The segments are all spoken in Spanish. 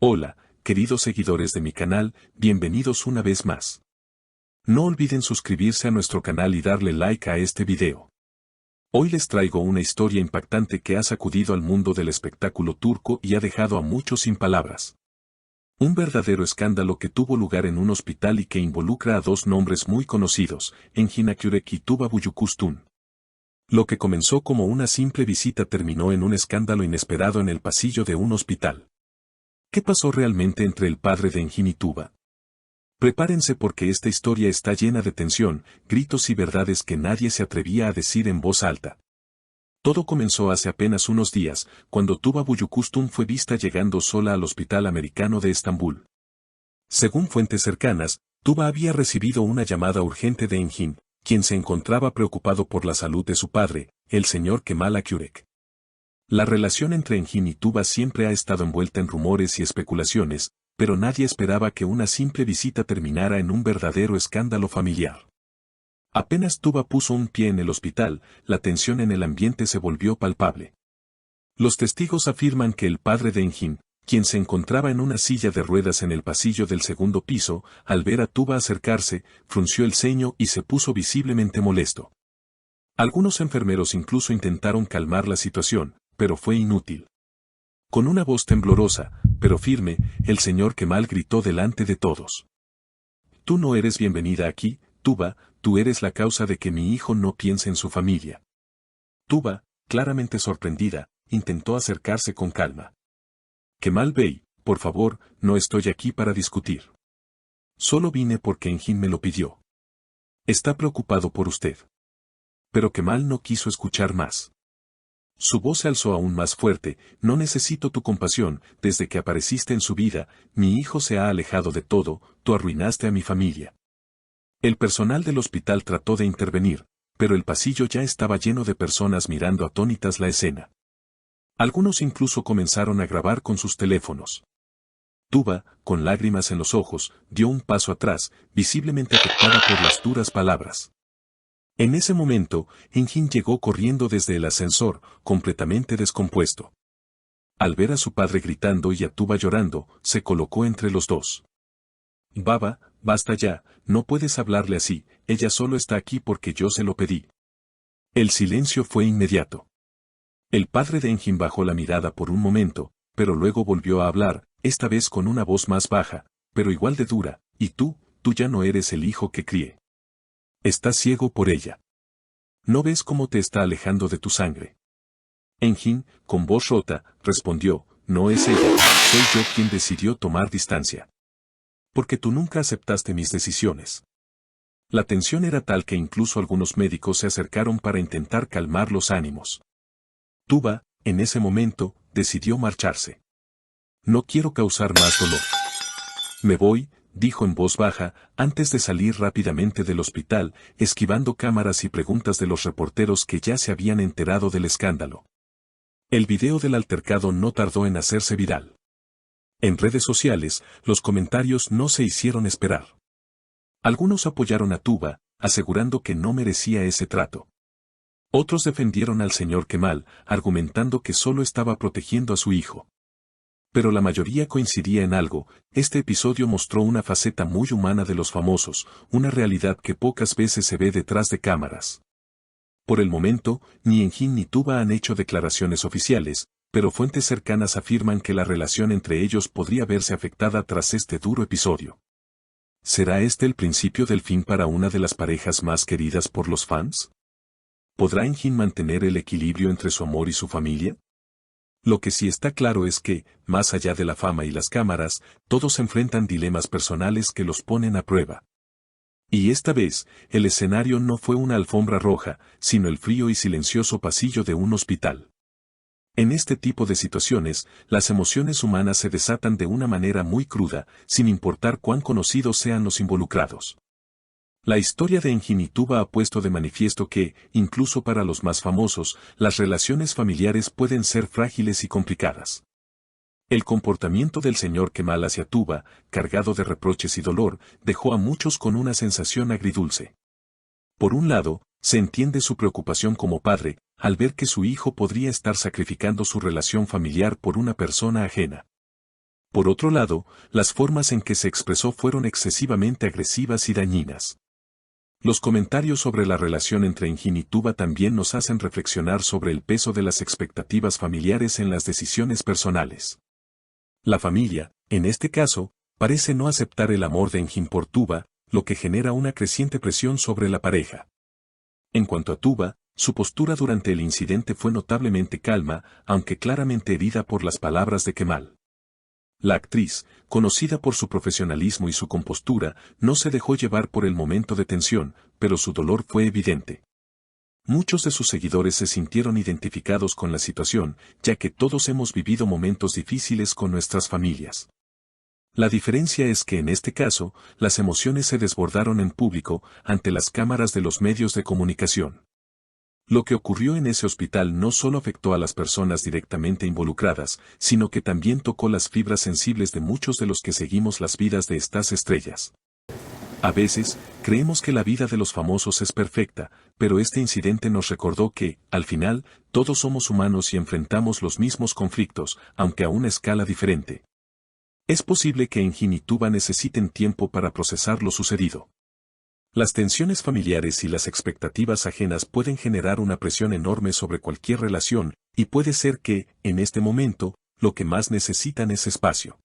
Hola, queridos seguidores de mi canal, bienvenidos una vez más. No olviden suscribirse a nuestro canal y darle like a este video. Hoy les traigo una historia impactante que ha sacudido al mundo del espectáculo turco y ha dejado a muchos sin palabras. Un verdadero escándalo que tuvo lugar en un hospital y que involucra a dos nombres muy conocidos, Engin Akyürek y Tuba Büyüküstün. Lo que comenzó como una simple visita terminó en un escándalo inesperado en el pasillo de un hospital. ¿Qué pasó realmente entre el padre de Engin y Tuba? Prepárense porque esta historia está llena de tensión, gritos y verdades que nadie se atrevía a decir en voz alta. Todo comenzó hace apenas unos días, cuando Tuba Büyüküstün fue vista llegando sola al Hospital Americano de Estambul. Según fuentes cercanas, Tuba había recibido una llamada urgente de Engin, quien se encontraba preocupado por la salud de su padre, el señor Kemal Akyürek. La relación entre Engin y Tuba siempre ha estado envuelta en rumores y especulaciones, pero nadie esperaba que una simple visita terminara en un verdadero escándalo familiar. Apenas Tuba puso un pie en el hospital, la tensión en el ambiente se volvió palpable. Los testigos afirman que el padre de Engin, quien se encontraba en una silla de ruedas en el pasillo del segundo piso, al ver a Tuba acercarse, frunció el ceño y se puso visiblemente molesto. Algunos enfermeros incluso intentaron calmar la situación, pero fue inútil. Con una voz temblorosa, pero firme, el señor Kemal gritó delante de todos. Tú no eres bienvenida aquí, Tuba, tú eres la causa de que mi hijo no piense en su familia. Tuba, claramente sorprendida, intentó acercarse con calma. Kemal Bey, por favor, no estoy aquí para discutir. Solo vine porque Engin me lo pidió. Está preocupado por usted. Pero Kemal no quiso escuchar más. Su voz se alzó aún más fuerte, no necesito tu compasión, desde que apareciste en su vida, mi hijo se ha alejado de todo, tú arruinaste a mi familia. El personal del hospital trató de intervenir, pero el pasillo ya estaba lleno de personas mirando atónitas la escena. Algunos incluso comenzaron a grabar con sus teléfonos. Tuba, con lágrimas en los ojos, dio un paso atrás, visiblemente afectada por las duras palabras. En ese momento, Engin llegó corriendo desde el ascensor, completamente descompuesto. Al ver a su padre gritando y a Tuba llorando, se colocó entre los dos. Baba, basta ya, no puedes hablarle así, ella solo está aquí porque yo se lo pedí. El silencio fue inmediato. El padre de Engin bajó la mirada por un momento, pero luego volvió a hablar, esta vez con una voz más baja, pero igual de dura, y tú ya no eres el hijo que crié. Estás ciego por ella. ¿No ves cómo te está alejando de tu sangre? Engin, con voz rota, respondió, no es ella, soy yo quien decidió tomar distancia. Porque tú nunca aceptaste mis decisiones. La tensión era tal que incluso algunos médicos se acercaron para intentar calmar los ánimos. Tuba, en ese momento, decidió marcharse. No quiero causar más dolor. Me voy, dijo en voz baja, antes de salir rápidamente del hospital, esquivando cámaras y preguntas de los reporteros que ya se habían enterado del escándalo. El video del altercado no tardó en hacerse viral. En redes sociales, los comentarios no se hicieron esperar. Algunos apoyaron a Tuba, asegurando que no merecía ese trato. Otros defendieron al señor Kemal, argumentando que solo estaba protegiendo a su hijo. Pero la mayoría coincidía en algo, este episodio mostró una faceta muy humana de los famosos, una realidad que pocas veces se ve detrás de cámaras. Por el momento, ni Engin ni Tuba han hecho declaraciones oficiales, pero fuentes cercanas afirman que la relación entre ellos podría verse afectada tras este duro episodio. ¿Será este el principio del fin para una de las parejas más queridas por los fans? ¿Podrá Engin mantener el equilibrio entre su amor y su familia? Lo que sí está claro es que, más allá de la fama y las cámaras, todos enfrentan dilemas personales que los ponen a prueba. Y esta vez, el escenario no fue una alfombra roja, sino el frío y silencioso pasillo de un hospital. En este tipo de situaciones, las emociones humanas se desatan de una manera muy cruda, sin importar cuán conocidos sean los involucrados. La historia de Engin y Tuba ha puesto de manifiesto que, incluso para los más famosos, las relaciones familiares pueden ser frágiles y complicadas. El comportamiento del señor Kemal hacia Tuba, cargado de reproches y dolor, dejó a muchos con una sensación agridulce. Por un lado, se entiende su preocupación como padre, al ver que su hijo podría estar sacrificando su relación familiar por una persona ajena. Por otro lado, las formas en que se expresó fueron excesivamente agresivas y dañinas. Los comentarios sobre la relación entre Engin y Tuba también nos hacen reflexionar sobre el peso de las expectativas familiares en las decisiones personales. La familia, en este caso, parece no aceptar el amor de Engin por Tuba, lo que genera una creciente presión sobre la pareja. En cuanto a Tuba, su postura durante el incidente fue notablemente calma, aunque claramente herida por las palabras de Kemal. La actriz, conocida por su profesionalismo y su compostura, no se dejó llevar por el momento de tensión, pero su dolor fue evidente. Muchos de sus seguidores se sintieron identificados con la situación, ya que todos hemos vivido momentos difíciles con nuestras familias. La diferencia es que en este caso, las emociones se desbordaron en público, ante las cámaras de los medios de comunicación. Lo que ocurrió en ese hospital no solo afectó a las personas directamente involucradas, sino que también tocó las fibras sensibles de muchos de los que seguimos las vidas de estas estrellas. A veces, creemos que la vida de los famosos es perfecta, pero este incidente nos recordó que, al final, todos somos humanos y enfrentamos los mismos conflictos, aunque a una escala diferente. Es posible que Engin y Tuba necesiten tiempo para procesar lo sucedido. Las tensiones familiares y las expectativas ajenas pueden generar una presión enorme sobre cualquier relación, y puede ser que, en este momento, lo que más necesitan es espacio.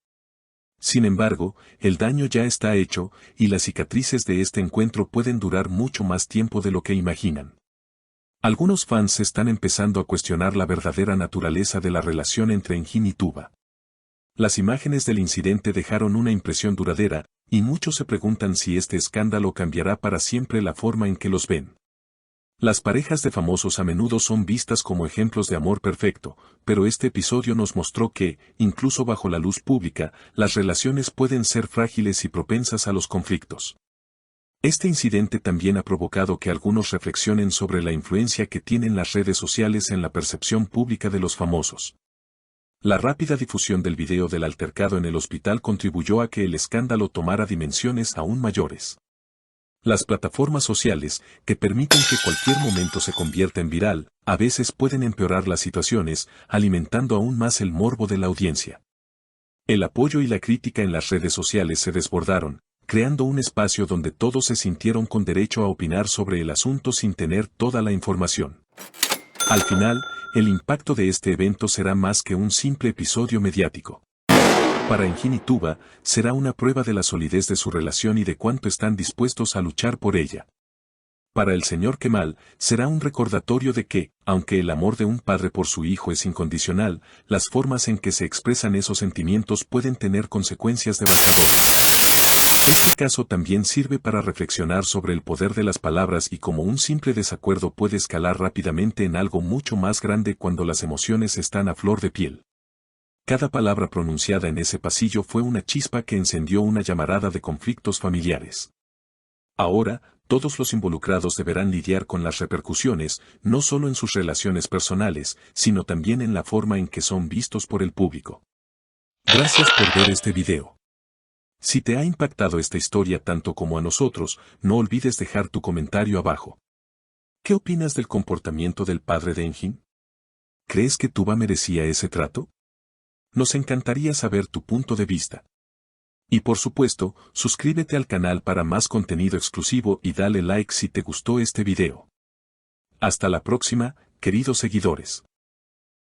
Sin embargo, el daño ya está hecho, y las cicatrices de este encuentro pueden durar mucho más tiempo de lo que imaginan. Algunos fans están empezando a cuestionar la verdadera naturaleza de la relación entre Engin y Tuba. Las imágenes del incidente dejaron una impresión duradera, y muchos se preguntan si este escándalo cambiará para siempre la forma en que los ven. Las parejas de famosos a menudo son vistas como ejemplos de amor perfecto, pero este episodio nos mostró que, incluso bajo la luz pública, las relaciones pueden ser frágiles y propensas a los conflictos. Este incidente también ha provocado que algunos reflexionen sobre la influencia que tienen las redes sociales en la percepción pública de los famosos. La rápida difusión del video del altercado en el hospital contribuyó a que el escándalo tomara dimensiones aún mayores. Las plataformas sociales, que permiten que cualquier momento se convierta en viral, a veces pueden empeorar las situaciones, alimentando aún más el morbo de la audiencia. El apoyo y la crítica en las redes sociales se desbordaron, creando un espacio donde todos se sintieron con derecho a opinar sobre el asunto sin tener toda la información. Al final, el impacto de este evento será más que un simple episodio mediático. Para Engin y Tuba, será una prueba de la solidez de su relación y de cuánto están dispuestos a luchar por ella. Para el señor Kemal, será un recordatorio de que, aunque el amor de un padre por su hijo es incondicional, las formas en que se expresan esos sentimientos pueden tener consecuencias devastadoras. Este caso también sirve para reflexionar sobre el poder de las palabras y cómo un simple desacuerdo puede escalar rápidamente en algo mucho más grande cuando las emociones están a flor de piel. Cada palabra pronunciada en ese pasillo fue una chispa que encendió una llamarada de conflictos familiares. Ahora, todos los involucrados deberán lidiar con las repercusiones, no solo en sus relaciones personales, sino también en la forma en que son vistos por el público. Gracias por ver este video. Si te ha impactado esta historia tanto como a nosotros, no olvides dejar tu comentario abajo. ¿Qué opinas del comportamiento del padre de Engin? ¿Crees que Tuba merecía ese trato? Nos encantaría saber tu punto de vista. Y por supuesto, suscríbete al canal para más contenido exclusivo y dale like si te gustó este video. Hasta la próxima, queridos seguidores.